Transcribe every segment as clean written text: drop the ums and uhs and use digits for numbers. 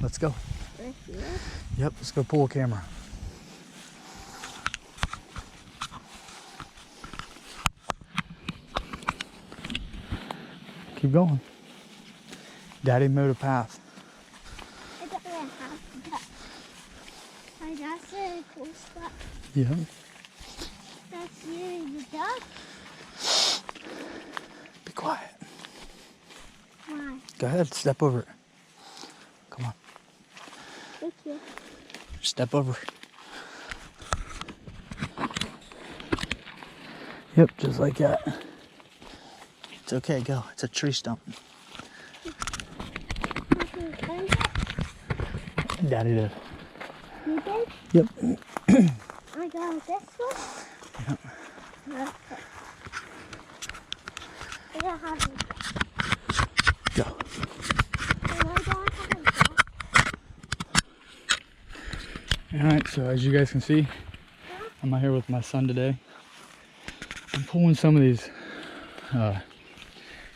Let's go. Right here? Yep, let's go pull a camera. Keep going. Daddy mowed a path. I don't really have that. My dad's a cool spot. Yeah. That's you, the dog. Be quiet. Why? Go ahead, step over it. Come on, Thank you. step over it. Yep, just like that. It's okay, go. It's a tree stump. I can climb it. Daddy did. You did? Yep. I got this one. Yep. Okay. I don't have it. Go. And I don't have it. Alright, so as you guys can see, I'm out here with my son today. I'm pulling some of these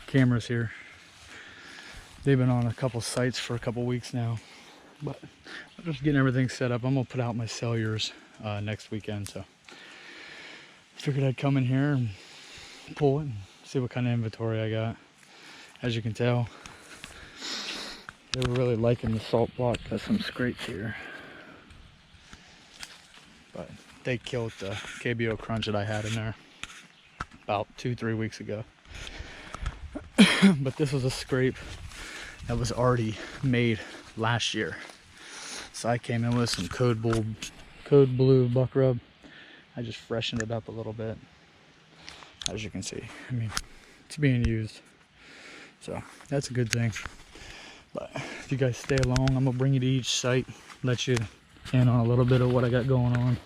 cameras here. They've been on a couple sites for a couple weeks now, but I'm just getting everything set up. I'm gonna put out my celluars next weekend, so figured I'd come in here and pull it and see what kind of inventory I got. As you can tell, they were really liking the salt block. Got some scrapes here, but they killed the KBO crunch that I had in there about 2-3 weeks ago. But this was a scrape that was already made last year, so I came in with some Code Blue buck rub. I just freshened it up a little bit. As you can see, I mean, it's being used, so that's a good thing. But if you guys stay along, I'm gonna bring you to each site, let you in on a little bit of what I got going on.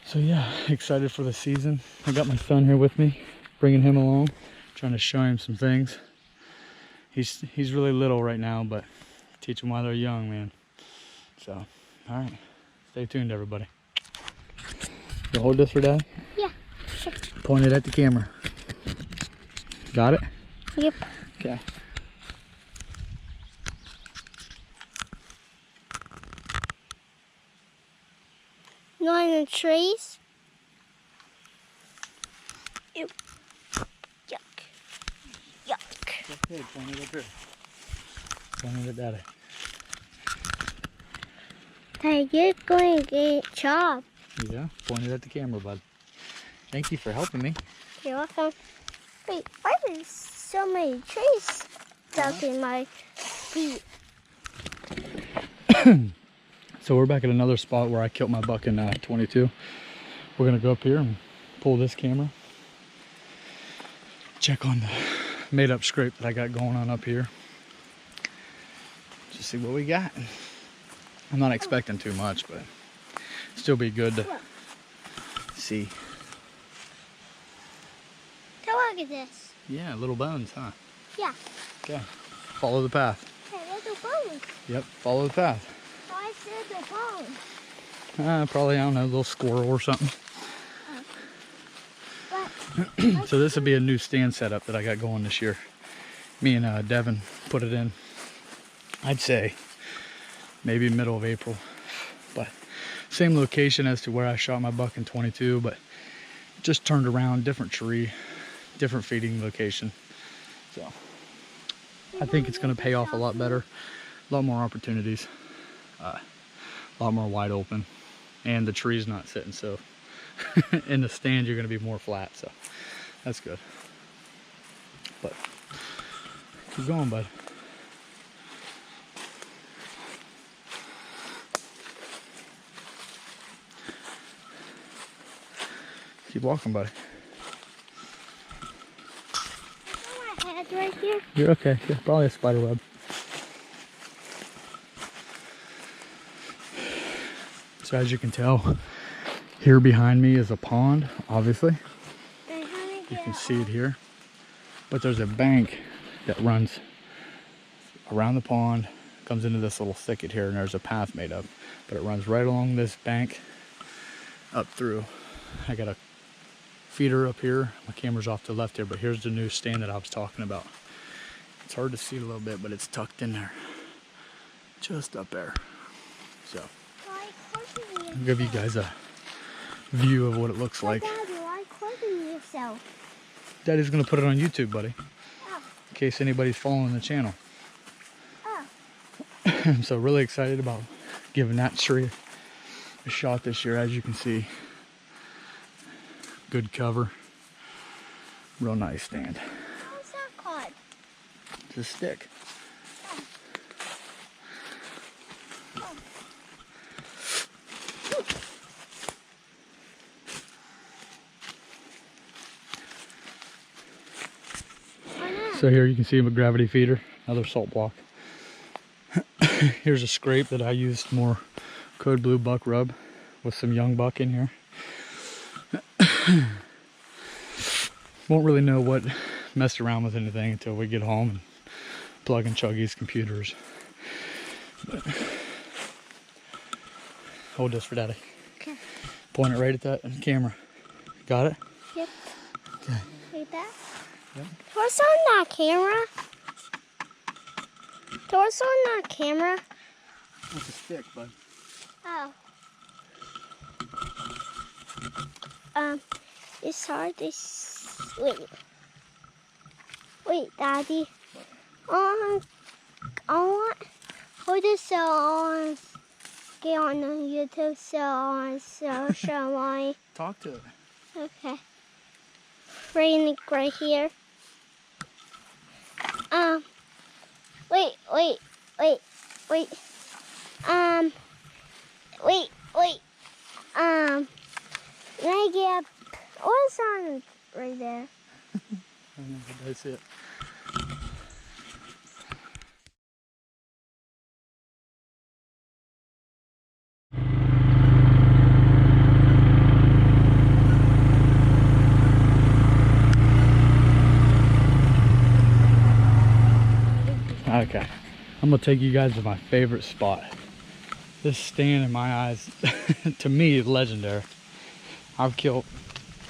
So yeah, excited for the season. I got my son here with me, bringing him along, trying to show him some things. He's really little right now, but teach them while they're young, man. So, all right, stay tuned, everybody. You hold this for Dad? Yeah, sure. Point it at the camera. Got it? Yep. Okay. Not in the trees. Ew. Yuck. Yuck. Okay, point it up here. Point it at Daddy. Hey, you're going to get chopped. Yeah, point it at the camera, bud. Thank you for helping me. You're welcome. Wait, why there's so many trees stuck in my feet? So we're back at another spot where I killed my buck in 22. We're gonna go up here and pull this camera. Check on the made up scrape that I got going on up here. Just see what we got. I'm not expecting too much, but still be good to see. Take a look at this. Yeah, little bones, huh? Yeah. Okay, follow the path. Hey, little bones. Yep, follow the path. I said the bones. Probably, I don't know, a little squirrel or something. But So this would be a new stand setup that I got going this year. Me and Devin put it in, I'd say maybe middle of April, but same location as to where I shot my buck in 22, but just turned around, different tree, different feeding location. So I think it's going to pay off a lot better, a lot more opportunities, a lot more wide open, and the tree's not sitting so in the stand you're going to be more flat, so that's good. But keep going, bud. Keep walking, buddy. my head right here. You're okay. Yeah, probably a spider web. So as you can tell, here behind me is a pond, obviously. You can see it here. But there's a bank that runs around the pond, comes into this little thicket here, and there's a path made up. But it runs right along this bank up through. I got a feeder up here. My camera's off to the left here, but here's the new stand that I was talking about. It's hard to see a little bit, but it's tucked in there. just up there. So Why clipping yourself? I'll give you guys a view of what it looks like. Daddy, why clipping yourself? Daddy's gonna put it on YouTube, buddy, Oh. in case anybody's following the channel. Oh. I'm so really excited about giving that tree a shot this year. As you can see, good cover, real nice stand. How's that called? It's a stick. So here you can see a gravity feeder, another salt block. Here's a scrape that I used more Code Blue buck rub with some young buck in here. Won't really know what messed around with anything until we get home and plug and chug these computers. But hold this for Daddy. Okay. Point it right at that camera. Got it? Yep. Okay. Like that? Yep. What's on that camera? What's on that camera? That's a stick, bud. Oh. It's hard to wait, Daddy. I want hold this so on get on the YouTube so on so show my Talk to it. okay. Right here. Wait. Can I get what's on right there? I know, that's it. Okay, I'm gonna take you guys to my favorite spot. This stand in my eyes, to me, is legendary. I've killed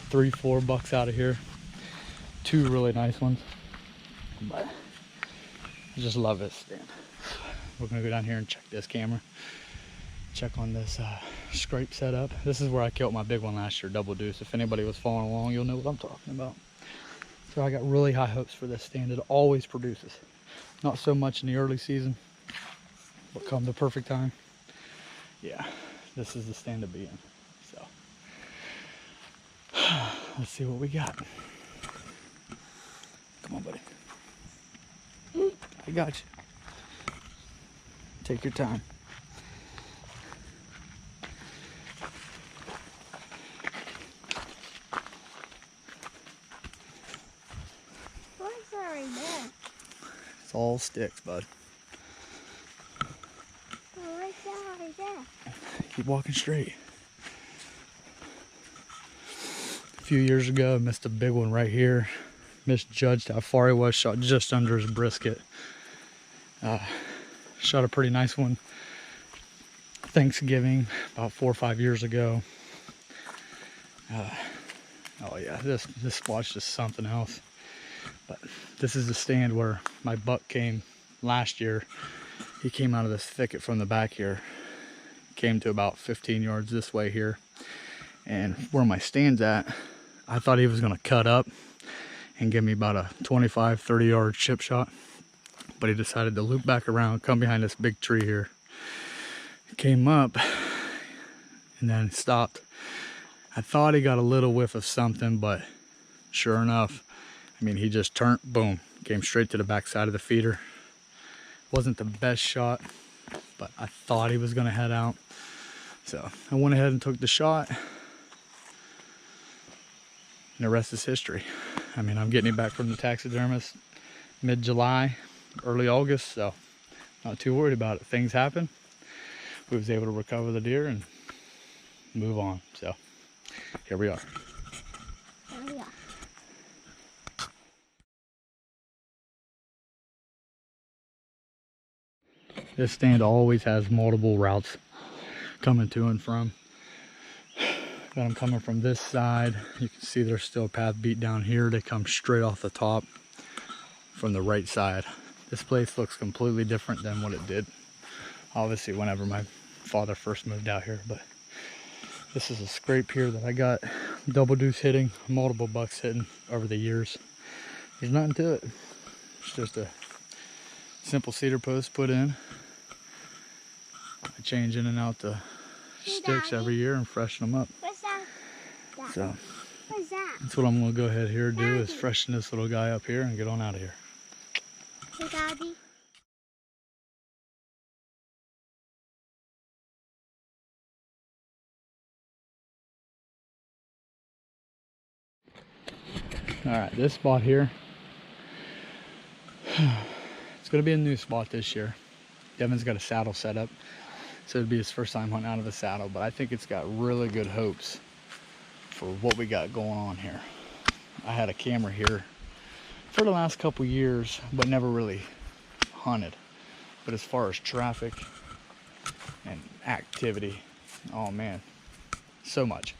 3-4 bucks out of here. 2 really nice ones. But I just love this stand. We're gonna go down here and check this camera. Check on this scrape setup. This is where I killed my big one last year, double deuce. If anybody was following along, you'll know what I'm talking about. So I got really high hopes for this stand. It always produces. Not so much in the early season, but come the perfect time, yeah, this is the stand to be in. So let's see what we got. Come on, buddy. I got you. Take your time. What's that right there? It's all sticks, bud. What's that right there? Keep walking straight. A few years ago, I missed a big one right here. Misjudged how far he was, shot just under his brisket. Shot a pretty nice one Thanksgiving about 4 or 5 years ago. Oh yeah, this spot's just something else. But this is the stand where my buck came last year. He came out of this thicket from the back here. Came to about 15 yards this way here. And where my stand's at, I thought he was gonna cut up and give me about a 25, 30 yard chip shot. But he decided to loop back around, come behind this big tree here. Came up and then stopped. I thought he got a little whiff of something, but sure enough, I mean, he just turned, boom, came straight to the back side of the feeder. Wasn't the best shot, but I thought he was gonna head out. So I went ahead and took the shot, and the rest is history. I mean, I'm getting it back from the taxidermist mid-July, early August, so not too worried about it. Things happen. We was able to recover the deer and move on. So here we are. There we are. This stand always has multiple routes coming to and from. Got them coming from this side. You can see there's still a path beat down here. They come straight off the top from the right side. This place looks completely different than what it did obviously whenever my father first moved out here. But this is a scrape here that I got double deuce hitting, multiple bucks hitting over the years. There's nothing to it. It's just a simple cedar post put in. I change in and out the sticks every year and freshen them up. What's that? So What's that? that's what I'm gonna go ahead here and do, is freshen this little guy up here and get on out of here. Hey, Daddy. All right, this spot here, it's gonna be a new spot this year. Devin's got a saddle set up, so it'd be his first time hunting out of the saddle, but I think it's got really good hopes for what we got going on here. I had a camera here for the last couple years, but never really hunted. But as far as traffic and activity, oh man, so much.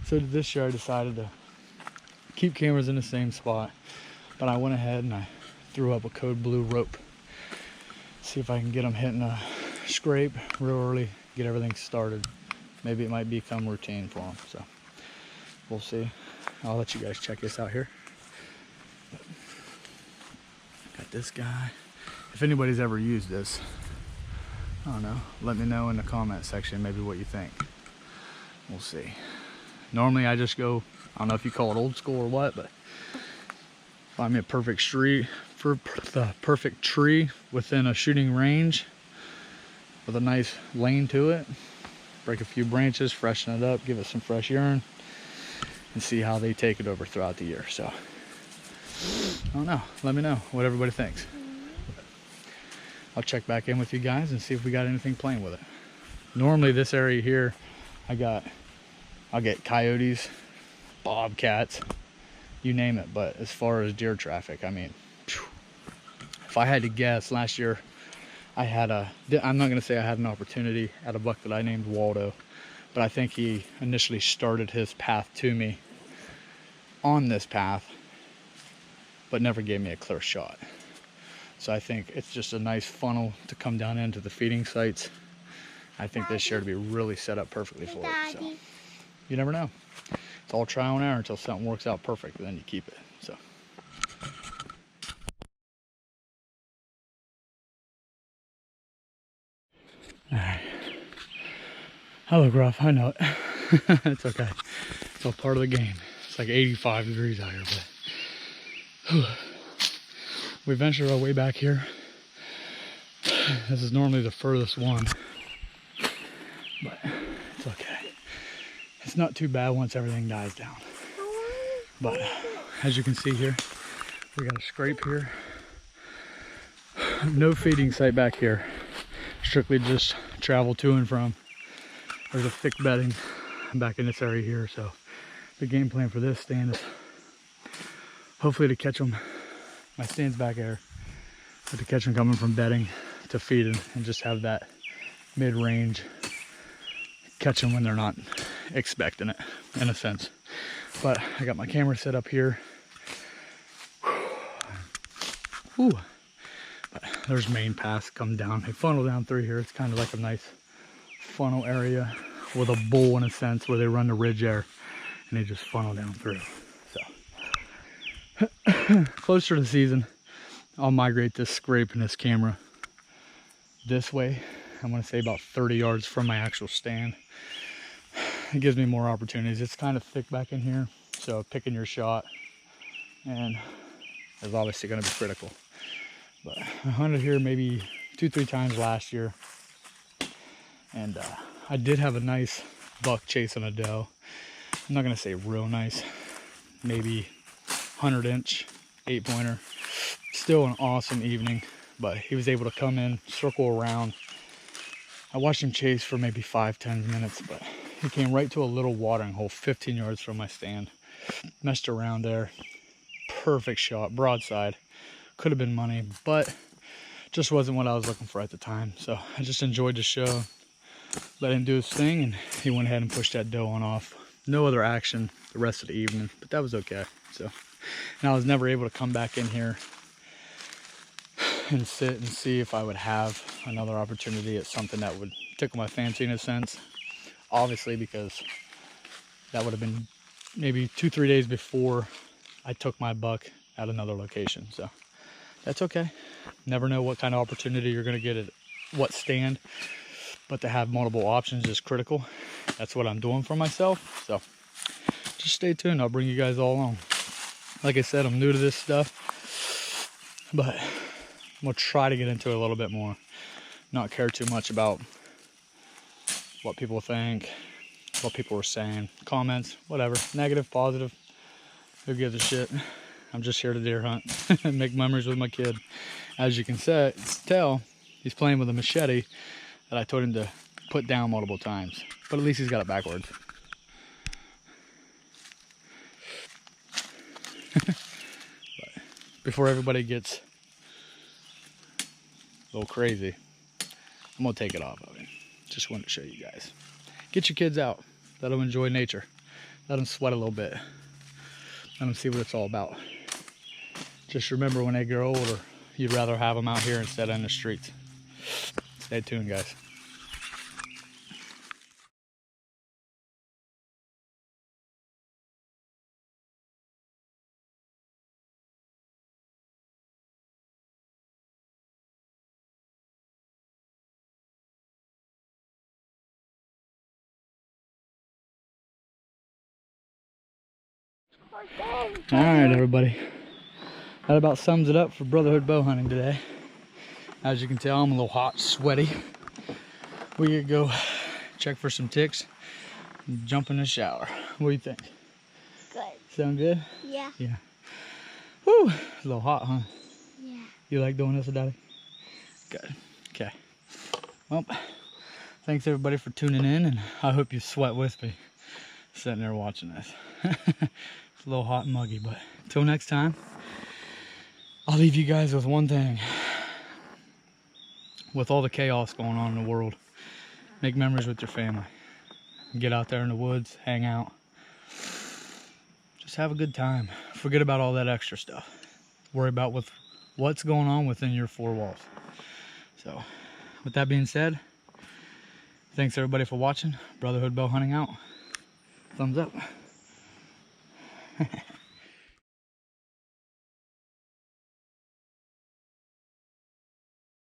So this year I decided to keep cameras in the same spot, but I went ahead and I threw up a code blue rope. See if I can get them hitting a scrape real early, get everything started. Maybe it might become routine for them, so we'll see. I'll let you guys check this out here. Got this guy. If anybody's ever used this, I don't know, let me know in the comment section maybe what you think. We'll see. Normally I just go, I don't know if you call it old school or what, but find me a perfect tree, for the perfect tree within a shooting range with a nice lane to it. Break a few branches, freshen it up, give it some fresh urine, and see how they take it over throughout the year. So I don't know, let me know what everybody thinks. I'll check back in with you guys and see if we got anything playing with it. Normally this area here, I'll get coyotes, bobcats, you name it. But as far as deer traffic, I mean, if I had to guess, last year I had I'm not gonna say I had an opportunity at a buck that I named Waldo, but I think he initially started his path to me on this path, but never gave me a clear shot. So I think it's just a nice funnel to come down into the feeding sites. I think this year to be really set up perfectly for it. So you never know. It's all trial and error until something works out perfect, and then you keep it. So. All right. I look rough, I know it. It's okay. It's all part of the game. It's like 85 degrees out here, but we ventured our way back here. This is normally the furthest one, but it's okay. It's not too bad once everything dies down. But as you can see here, we got a scrape here. No feeding site back here. Strictly just travel to and from. There's a thick bedding back in this area here, so the game plan for this stand is hopefully to catch them. My stand's back there, but to catch them coming from bedding to feeding, and just have that mid-range, catch them when they're not expecting it, in a sense. But I got my camera set up here. Whew. But there's main paths come down. They funnel down through here. It's kind of like a nice funnel area with a bowl in a sense, where they run the ridge there and they just funnel down through. So closer to the season, I'll migrate this scrape and this camera this way. I'm going to say about 30 yards from my actual stand. It gives me more opportunities. It's kind of thick back in here, so picking your shot and is obviously going to be critical. But I hunted here maybe 2-3 times last year, and I did have a nice buck chasing a doe. I'm not going to say real nice, maybe 100-inch 8-pointer. Still an awesome evening, but he was able to come in, circle around. I watched him chase for maybe 5-10 minutes, but he came right to a little watering hole 15 yards from my stand. Messed around there. Perfect shot, broadside. Could have been money, but just wasn't what I was looking for at the time. So I just enjoyed the show, let him do his thing, and he went ahead and pushed that doe on off. No other action the rest of the evening, but that was okay. So, and I was never able to come back in here and sit and see if I would have another opportunity at something that would tickle my fancy in a sense. Obviously, because that would have been maybe 2-3 days before I took my buck at another location. So that's okay. Never know what kind of opportunity you're going to get at what stand, but to have multiple options is critical. That's what I'm doing for myself. So just stay tuned. I'll bring you guys all along. Like I said, I'm new to this stuff, but I'm gonna try to get into it a little bit more. Not care too much about what people think, what people are saying, comments, whatever, negative, positive, who gives a shit. I'm just here to deer hunt and make memories with my kid. As you can tell, he's playing with a machete that I told him to put down multiple times, but at least he's got it backwards. But before everybody gets a little crazy, I'm gonna take it off of him. Just wanted to show you guys. Get your kids out. Let them enjoy nature. Let them sweat a little bit. Let them see what it's all about. Just remember, when they grow older, you'd rather have them out here instead of in the streets. Stay tuned, guys. All right, everybody. That about sums it up for Brotherhood bow hunting today. As you can tell, I'm a little hot, sweaty. We could go check for some ticks and jump in the shower. What do you think? Good. Sound good? Yeah. Yeah. Woo! A little hot, huh? Yeah. You like doing this, Daddy? Good. Okay. Well, thanks everybody for tuning in, and I hope you sweat with me sitting there watching this. It's a little hot and muggy, but until next time, I'll leave you guys with one thing. With all the chaos going on in the world, make memories with your family. Get out there in the woods, hang out. Just have a good time. Forget about all that extra stuff. Worry about what's going on within your four walls. So, with that being said, thanks everybody for watching. Brotherhood bow hunting out. Thumbs up.